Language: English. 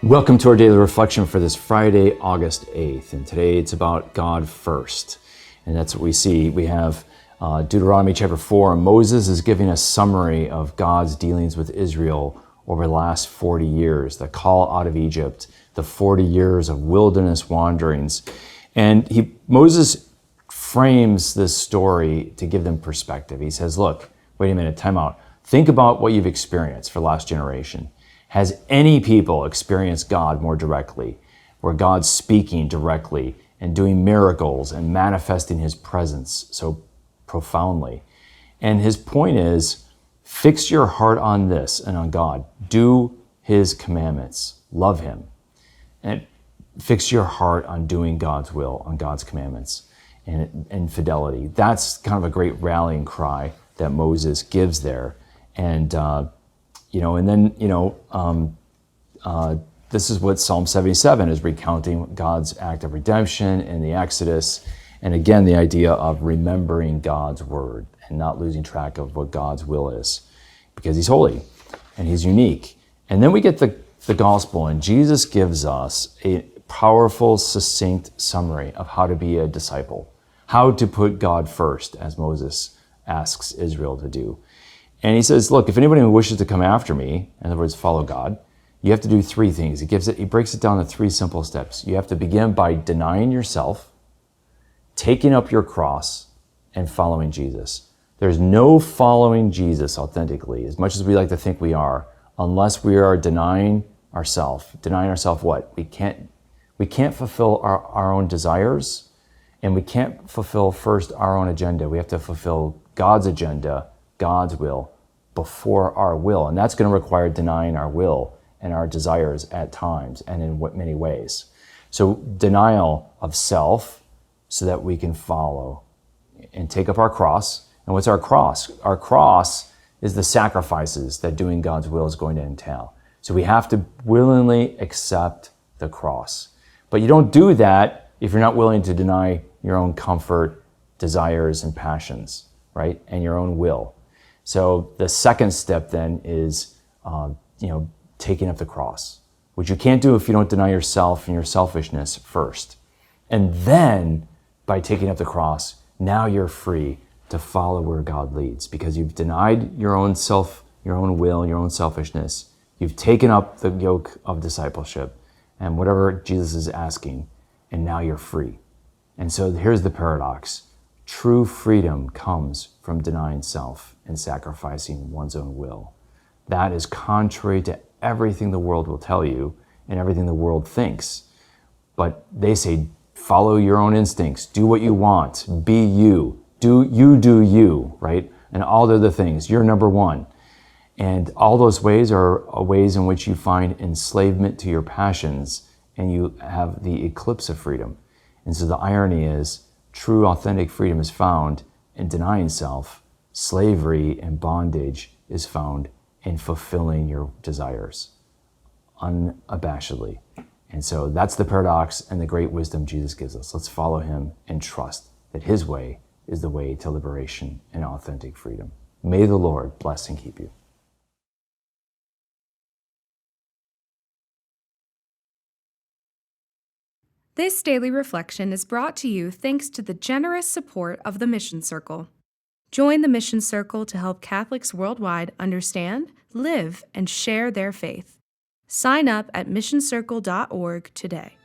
Welcome to our daily reflection for this Friday, August 8th. And today it's about God first. And that's what we see. We have Deuteronomy chapter 4, and Moses is giving a summary of God's dealings with Israel over the last 40 years, the call out of Egypt, the 40 years of wilderness wanderings. And Moses frames this story to give them perspective. He says, look, wait a minute, time out. Think about what you've experienced for the last generation. Has any people experienced God more directly, where God's speaking directly and doing miracles and manifesting his presence so profoundly? And his point is, fix your heart on this and on God. Do his commandments. Love him. And fix your heart on doing God's will, on God's commandments and fidelity. That's kind of a great rallying cry that Moses gives there. And, this is what Psalm 77 is recounting, God's act of redemption in the Exodus. And again, the idea of remembering God's word and not losing track of what God's will is, because he's holy and he's unique. And then we get the gospel, and Jesus gives us a powerful, succinct summary of how to be a disciple, how to put God first, as Moses asks Israel to do. And he says, look, if anybody wishes to come after me, in other words, follow God, you have to do three things. He breaks it down to three simple steps. You have to begin by denying yourself, taking up your cross, and following Jesus. There's no following Jesus authentically, as much as we like to think we are, unless we are denying ourselves. Denying ourselves what? We can't fulfill our own desires, and we can't fulfill first our own agenda. We have to fulfill God's agenda, God's will, before our will. And that's going to require denying our will and our desires at times and in many ways. So denial of self so that we can follow and take up our cross. And what's our cross? Our cross is the sacrifices that doing God's will is going to entail. So we have to willingly accept the cross. But you don't do that if you're not willing to deny your own comfort, desires, and passions, right? And your own will. So the second step then is, taking up the cross, which you can't do if you don't deny yourself and your selfishness first. And then by taking up the cross, now you're free to follow where God leads, because you've denied your own self, your own will, your own selfishness. You've taken up the yoke of discipleship and whatever Jesus is asking, and now you're free. And so here's the paradox. True freedom comes from denying self and sacrificing one's own will. That is contrary to everything the world will tell you and everything the world thinks. But they say, follow your own instincts, do what you want, be you, do you, right? And all the other things, you're number one. And all those ways are ways in which you find enslavement to your passions, and you have the eclipse of freedom. And so the irony is, true authentic freedom is found in denying self. Slavery and bondage is found in fulfilling your desires unabashedly. And so that's the paradox and the great wisdom Jesus gives us. Let's follow him and trust that his way is the way to liberation and authentic freedom. May the Lord bless and keep you. This daily reflection is brought to you thanks to the generous support of the Mission Circle. Join the Mission Circle to help Catholics worldwide understand, live, and share their faith. Sign up at missioncircle.org today.